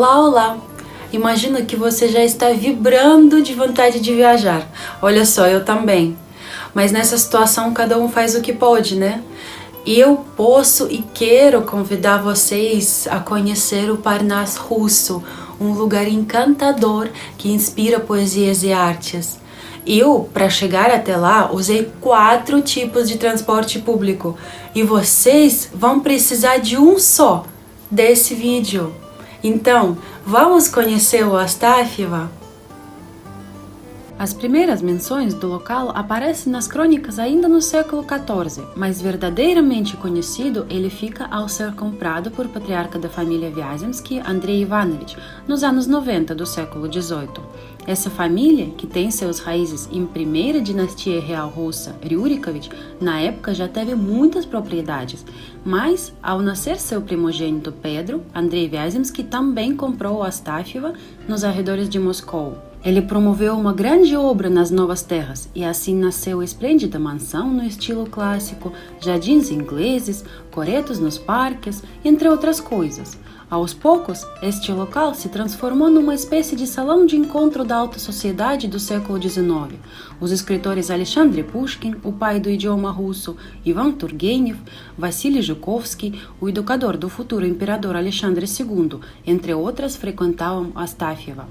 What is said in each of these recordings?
Olá, olá! Imagino que você já está vibrando de vontade de viajar. Olha só, eu também. Mas nessa situação cada um faz o que pode, né? E eu posso e quero convidar vocês a conhecer o Parnas russo, um lugar encantador que inspira poesias e artes. Eu, para chegar até lá, usei 4 tipos de transporte público e vocês vão precisar de um só desse vídeo. Então, vamos conhecer o Astafjeva? As primeiras menções do local aparecem nas crônicas ainda no século XIV, mas verdadeiramente conhecido ele fica ao ser comprado por patriarca da família Vяземский, Andrei Ivanovich, nos anos 90 do século XVIII. Essa família, que tem seus raízes em primeira dinastia real russa, Rюrikovich, na época já teve muitas propriedades, mas ao nascer seu primogênito Pedro, Andrei Vяземский também comprou o Astafjeva nos arredores de Moscou. Ele promoveu uma grande obra nas novas terras e assim nasceu a esplêndida mansão no estilo clássico, jardins ingleses, coretos nos parques, entre outras coisas. Aos poucos, este local se transformou numa espécie de salão de encontro da alta sociedade do século XIX. Os escritores Alexandre Pushkin, o pai do idioma russo, Ivan Turgenev, Vassili Zhukovsky, o educador do futuro imperador Alexandre II, entre outras, frequentavam Astafjeva.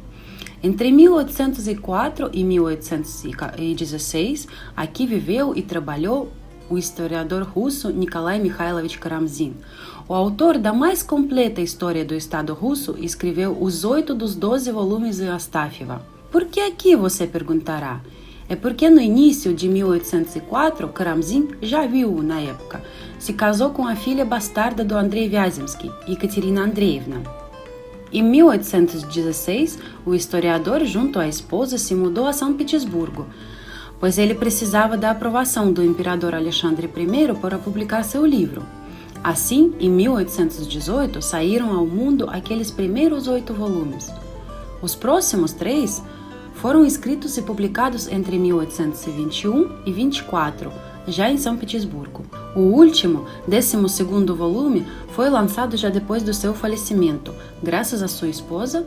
Entre 1804 e 1816, aqui viveu e trabalhou o historiador russo Nikolai Mikhailovich Karamzin. O autor da mais completa história do Estado russo escreveu os 8 dos 12 volumes de Astafjeva. Por que aqui, você perguntará? É porque no início de 1804, Karamzin, já viúvo na época, se casou com a filha bastarda do Andrei Vяземский, Ekaterina Andreevna. Em 1816, o historiador, junto à esposa, se mudou a São Petersburgo, pois ele precisava da aprovação do imperador Alexandre I para publicar seu livro. Assim, em 1818, saíram ao mundo aqueles primeiros 8 volumes. Os próximos 3 foram escritos e publicados entre 1821 e 24, já em São Petersburgo. O último, 12º volume, foi lançado já depois do seu falecimento, graças à sua esposa,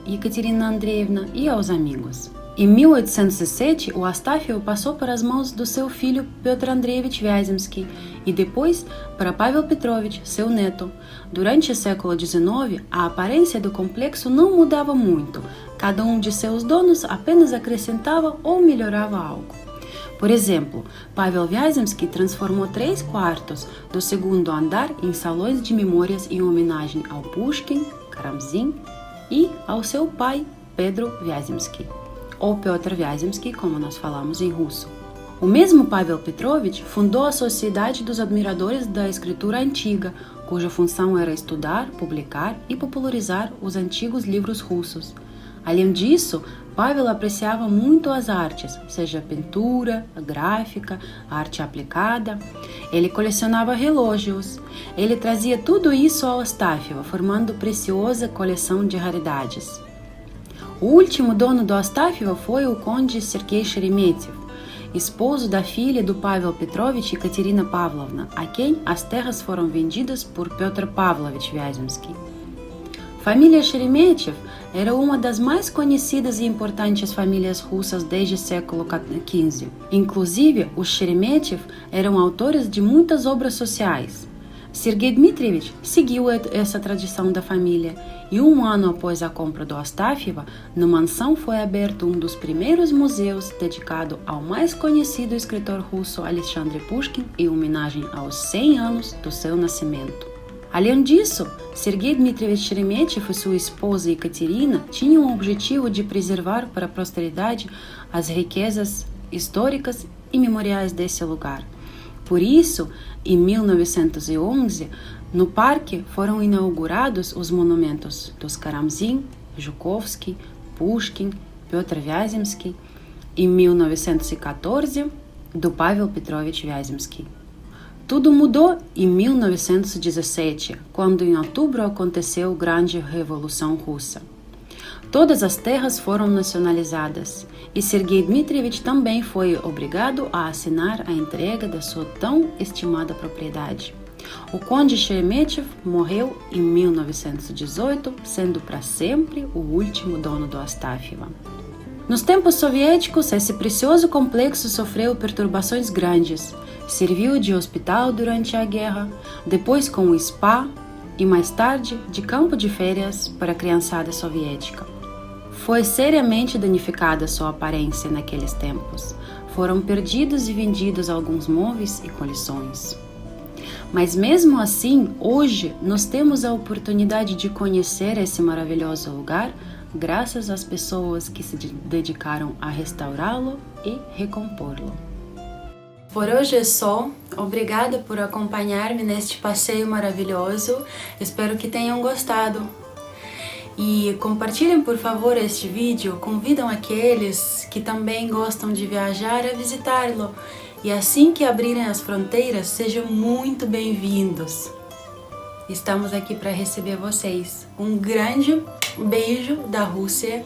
Ekaterina Andreevna, e aos amigos. Em 1807, o Astafjeva passou para as mãos do seu filho Petr Andreevich Vяземский e depois para Pavel Petrovich, seu neto. Durante o século XIX, a aparência do complexo não mudava muito, cada um de seus donos apenas acrescentava ou melhorava algo. Por exemplo, Pavel Vяземский transformou 3 quartos do segundo andar em salões de memórias em homenagem ao Pushkin, Karamzin e ao seu pai, Pedro Vяземский, ou Petr Vяземский, como nós falamos em russo. O mesmo Pavel Petrovich fundou a Sociedade dos Admiradores da Escritura Antiga, cuja função era estudar, publicar e popularizar os antigos livros russos. Além disso, Pavel apreciava muito as artes, seja a pintura, a gráfica, a arte aplicada. Ele colecionava relógios. Ele trazia tudo isso ao Astafjeva, formando preciosa coleção de raridades. O último dono do Astafjeva foi o conde Sergei Sheremetyev, esposo da filha do Pavel Petrovich, Ekaterina Pavlovna, a quem as terras foram vendidas por Petr Pavlovich Vяземский. A família Sheremetyev era uma das mais conhecidas e importantes famílias russas desde o século XV. Inclusive, os Sheremetyev eram autores de muitas obras sociais. Sergei Dmitrievich seguiu essa tradição da família e 1 ano após a compra do Astafjeva, na mansão foi aberto um dos primeiros museus dedicado ao mais conhecido escritor russo Alexandre Pushkin em homenagem aos 100 anos do seu nascimento. Além disso, Sergei Dmitrievich Sheremetyev e sua esposa Ekaterina tinham o objetivo de preservar para a posteridade as riquezas históricas e memoriais desse lugar. Por isso, em 1911, no parque foram inaugurados os monumentos dos Karamzin, Zhukovsky, Pushkin, Petr Vяземский, em 1914, do Pavel Petrovich Vяземский. Tudo mudou em 1917, quando em outubro aconteceu a Grande Revolução Russa. Todas as terras foram nacionalizadas e Sergei Dmitrievich também foi obrigado a assinar a entrega da sua tão estimada propriedade. O conde Sheremetyev morreu em 1918, sendo para sempre o último dono do Astafievo. Nos tempos soviéticos, esse precioso complexo sofreu perturbações grandes. Serviu de hospital durante a guerra, depois como spa e mais tarde de campo de férias para a criançada soviética. Foi seriamente danificada sua aparência naqueles tempos. Foram perdidos e vendidos alguns móveis e coleções. Mas mesmo assim, hoje nós temos a oportunidade de conhecer esse maravilhoso lugar graças às pessoas que se dedicaram a restaurá-lo e recompô-lo. Por hoje é só. Obrigada por acompanhar-me neste passeio maravilhoso. Espero que tenham gostado. E compartilhem, por favor, este vídeo. Convidam aqueles que também gostam de viajar a visitá-lo. E assim que abrirem as fronteiras, sejam muito bem-vindos. Estamos aqui para receber vocês. Um grande beijo da Rússia.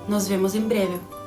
Nos vemos em breve.